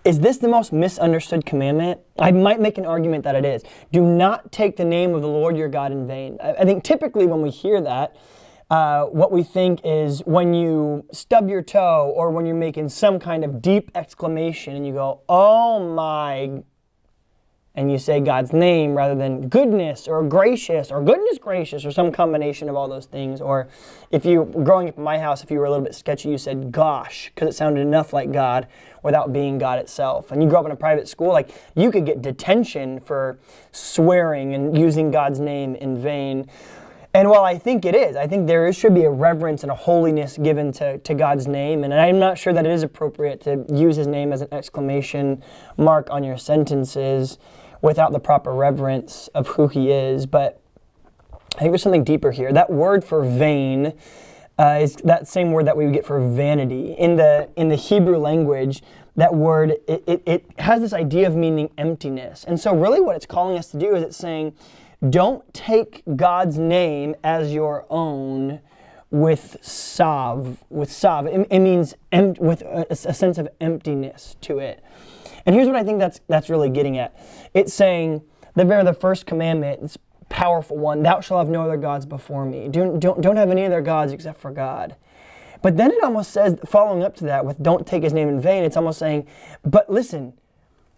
Is this the most misunderstood commandment? I might make an argument that it is. Do not take the name of the Lord your God in vain. I think typically when we hear that, what we think is when you stub your toe or when you're making some kind of deep exclamation and you go, oh my, and you say God's name rather than goodness or gracious or goodness gracious or some combination of all those things. Or if you, growing up in my house, if you were a little bit sketchy, you said gosh, because it sounded enough like God without being God itself. And you grew up in a private school, like you could get detention for swearing and using God's name in vain. And while I think it is, I think there should be a reverence and a holiness given to God's name. And I'm not sure that it is appropriate to use his name as an exclamation mark on your sentences without the proper reverence of who he is. But I think there's something deeper here. That word for vain is that same word that we would get for vanity. In the Hebrew language, that word, it has this idea of meaning emptiness. And so really what it's calling us to do is it's saying, don't take God's name as your own with sav. It means with a sense of emptiness to it. And here's what I think that's really getting at. It's saying the first commandment, it's a powerful one, thou shalt have no other gods before me. Don't have any other gods except for God. But then it almost says, following up to that with don't take his name in vain, it's almost saying, but listen,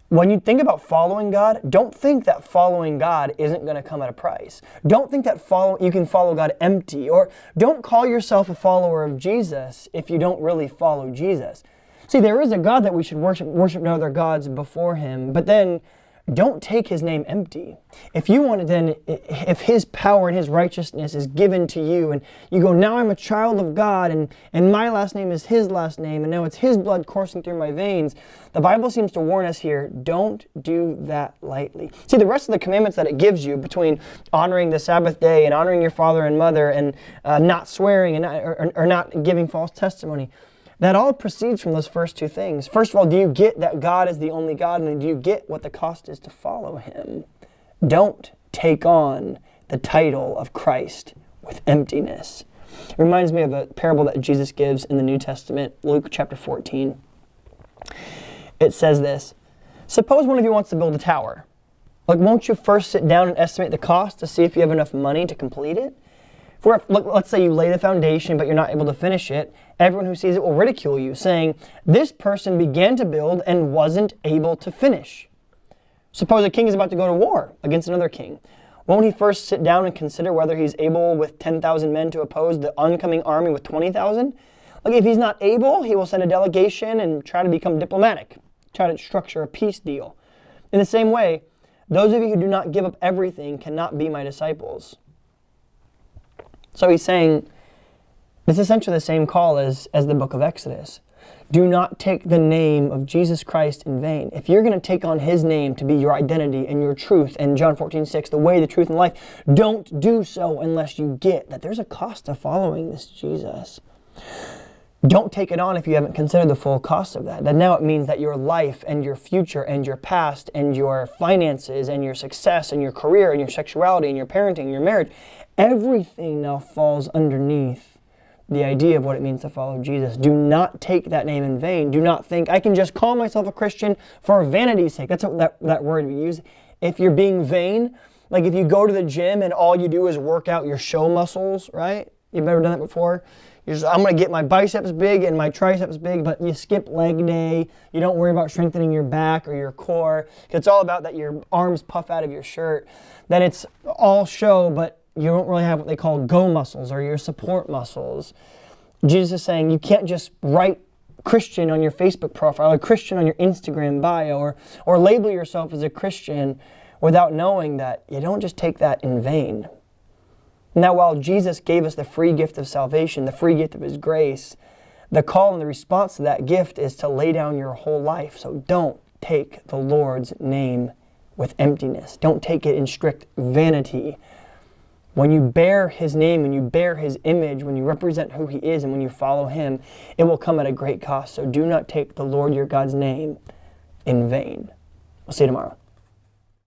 when you think about following God, don't think that following God isn't going to come at a price. Don't think that you can follow God empty, or don't call yourself a follower of Jesus if you don't really follow Jesus. See, there is a God that we should worship no other gods before him, but then don't take his name empty. If you want to then, if his power and his righteousness is given to you, and you go, now I'm a child of God, and my last name is his last name, and now it's his blood coursing through my veins, the Bible seems to warn us here, don't do that lightly. See, the rest of the commandments that it gives you between honoring the Sabbath day and honoring your father and mother and not swearing and or not giving false testimony, that all proceeds from those first two things. First of all, do you get that God is the only God, and then do you get what the cost is to follow him? Don't take on the title of Christ with emptiness. It reminds me of a parable that Jesus gives in the New Testament, Luke chapter 14. It says this, suppose one of you wants to build a tower. Like, won't you first sit down and estimate the cost to see if you have enough money to complete it? Let's say you lay the foundation, but you're not able to finish it. Everyone who sees it will ridicule you, saying, this person began to build and wasn't able to finish. Suppose a king is about to go to war against another king. Won't he first sit down and consider whether he's able with 10,000 men to oppose the oncoming army with 20,000? Like, if he's not able, he will send a delegation and try to become diplomatic, try to structure a peace deal. In the same way, those of you who do not give up everything cannot be my disciples. So he's saying, it's essentially the same call as the book of Exodus. Do not take the name of Jesus Christ in vain. If you're going to take on his name to be your identity and your truth, and John 14:6, the way, the truth, and life, don't do so unless you get that there's a cost to following this Jesus. Don't take it on if you haven't considered the full cost of that. Then now it means that your life and your future and your past and your finances and your success and your career and your sexuality and your parenting and your marriage, everything now falls underneath the idea of what it means to follow Jesus. Do not take that name in vain. Do not think, I can just call myself a Christian for vanity's sake. That's what that word we use. If you're being vain, like if you go to the gym and all you do is work out your show muscles, right? You've ever done that before? You're just, I'm going to get my biceps big and my triceps big, but you skip leg day. You don't worry about strengthening your back or your core. It's all about that your arms puff out of your shirt. Then it's all show, but you don't really have what they call go muscles or your support muscles. Jesus is saying you can't just write Christian on your Facebook profile or Christian on your Instagram bio or label yourself as a Christian without knowing that you don't just take that in vain. Now, while Jesus gave us the free gift of salvation, the free gift of his grace, the call and the response to that gift is to lay down your whole life. So don't take the Lord's name with emptiness. Don't take it in strict vanity. When you bear his name, when you bear his image, when you represent who he is, and when you follow him, it will come at a great cost. So do not take the Lord your God's name in vain. We'll see you tomorrow.